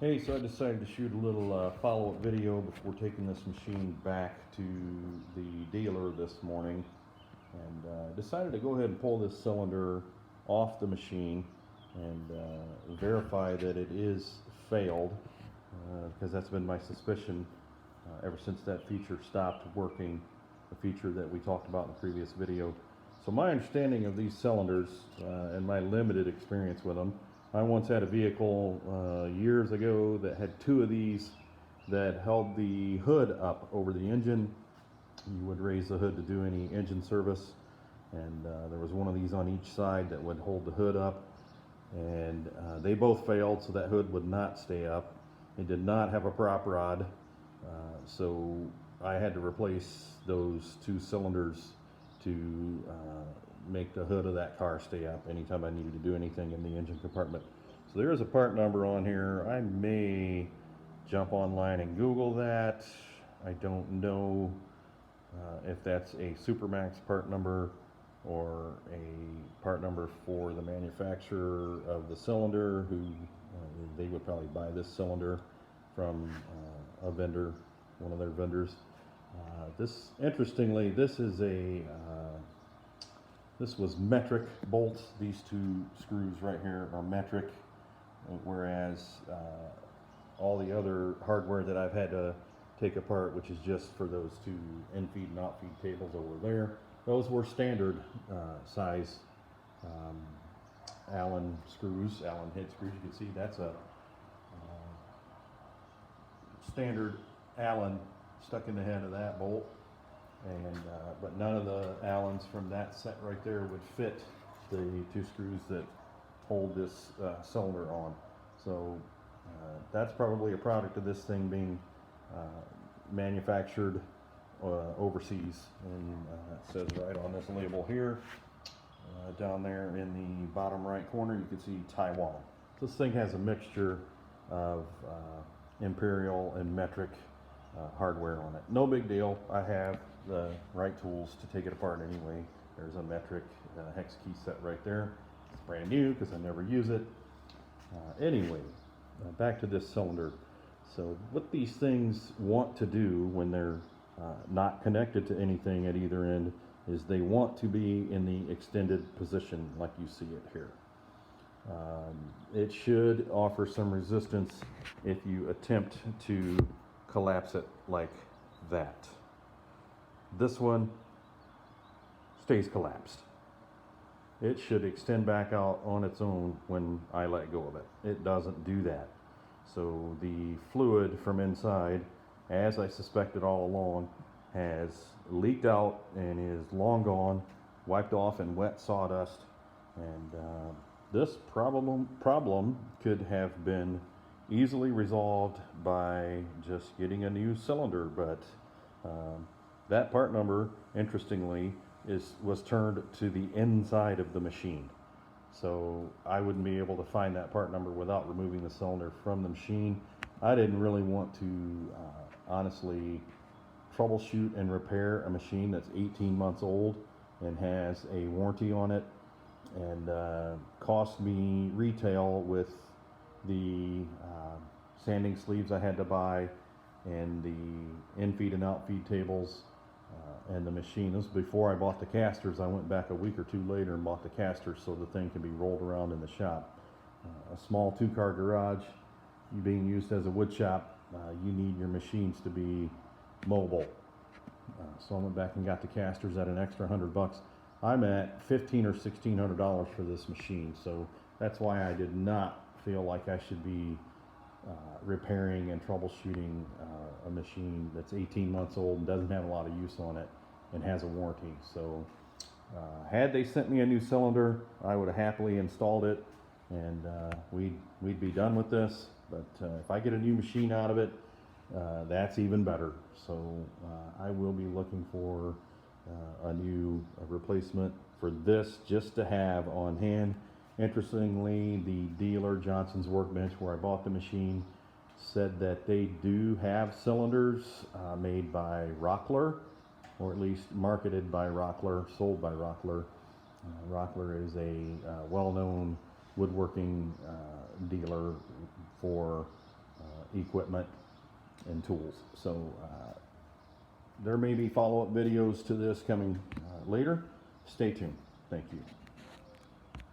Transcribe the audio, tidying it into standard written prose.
Hey, so I decided to shoot a little follow-up video before taking this machine back to the dealer this morning, and decided to go ahead and pull this cylinder off the machine and verify that it is failed, because that's been my suspicion ever since that feature stopped working, the feature that we talked about in the previous video. So my understanding of these cylinders and my limited experience with them, I once had a vehicle years ago that had two of these that held the hood up over the engine. You would raise the hood to do any engine service, and there was one of these on each side that would hold the hood up, and they both failed, so that hood would not stay up. It did not have a prop rod, so I had to replace those two cylinders to make the hood of that car stay up anytime I needed to do anything in the engine compartment. So there is a part number on here. I may jump online and Google that. I don't know if that's a Supermax part number or a part number for the manufacturer of the cylinder, who they would probably buy this cylinder from a vendor, one of their vendors. Interestingly, this is this was metric bolts. These two screws right here are metric, whereas all the other hardware that I've had to take apart, which is just for those two in-feed and out-feed tables over there, those were standard size Allen screws, Allen head screws. You can see that's a standard Allen stuck in the head of that bolt, and but none of the Allens from that set right there would fit the two screws that hold this cylinder on. So that's probably a product of this thing being manufactured overseas, and it says right on this label here, down there in the bottom right corner, you can see Taiwan. So this thing has a mixture of imperial and metric hardware on it. No big deal. I have the right tools to take it apart anyway. There's a metric hex key set right there. It's brand new because I never use it. Anyway, back to this cylinder. So what these things want to do when they're not connected to anything at either end is they want to be in the extended position like you see it here. It should offer some resistance if you attempt to collapse it like that. This one stays collapsed. It should extend back out on its own when I let go of it. It doesn't do that. So the fluid from inside, as I suspected all along, has leaked out and is long gone, wiped off in wet sawdust, and this problem could have been easily resolved by just getting a new cylinder, but that part number, interestingly, was turned to the inside of the machine. So I wouldn't be able to find that part number without removing the cylinder from the machine. I didn't really want to honestly troubleshoot and repair a machine that's 18 months old and has a warranty on it, and cost me retail with the sanding sleeves I had to buy and the in-feed and out-feed tables and the machine. This was before I bought the casters. I went back a week or two later and bought the casters so the thing can be rolled around in the shop. A small two-car garage being used as a wood shop, you need your machines to be mobile. So I went back and got the casters at an extra $100. I'm at $1,500 or $1,600 for this machine, so that's why I did not feel like I should be repairing and troubleshooting a machine that's 18 months old and doesn't have a lot of use on it and has a warranty. So had they sent me a new cylinder, I would have happily installed it, and we'd be done with this. But if I get a new machine out of it, that's even better. So I will be looking for a new replacement for this just to have on hand. Interestingly, the dealer, Johnson's Workbench, where I bought the machine, said that they do have cylinders made by Rockler, or at least marketed by Rockler, sold by Rockler. Rockler is a well-known woodworking dealer for equipment and tools. So there may be follow-up videos to this coming later. Stay tuned. Thank you.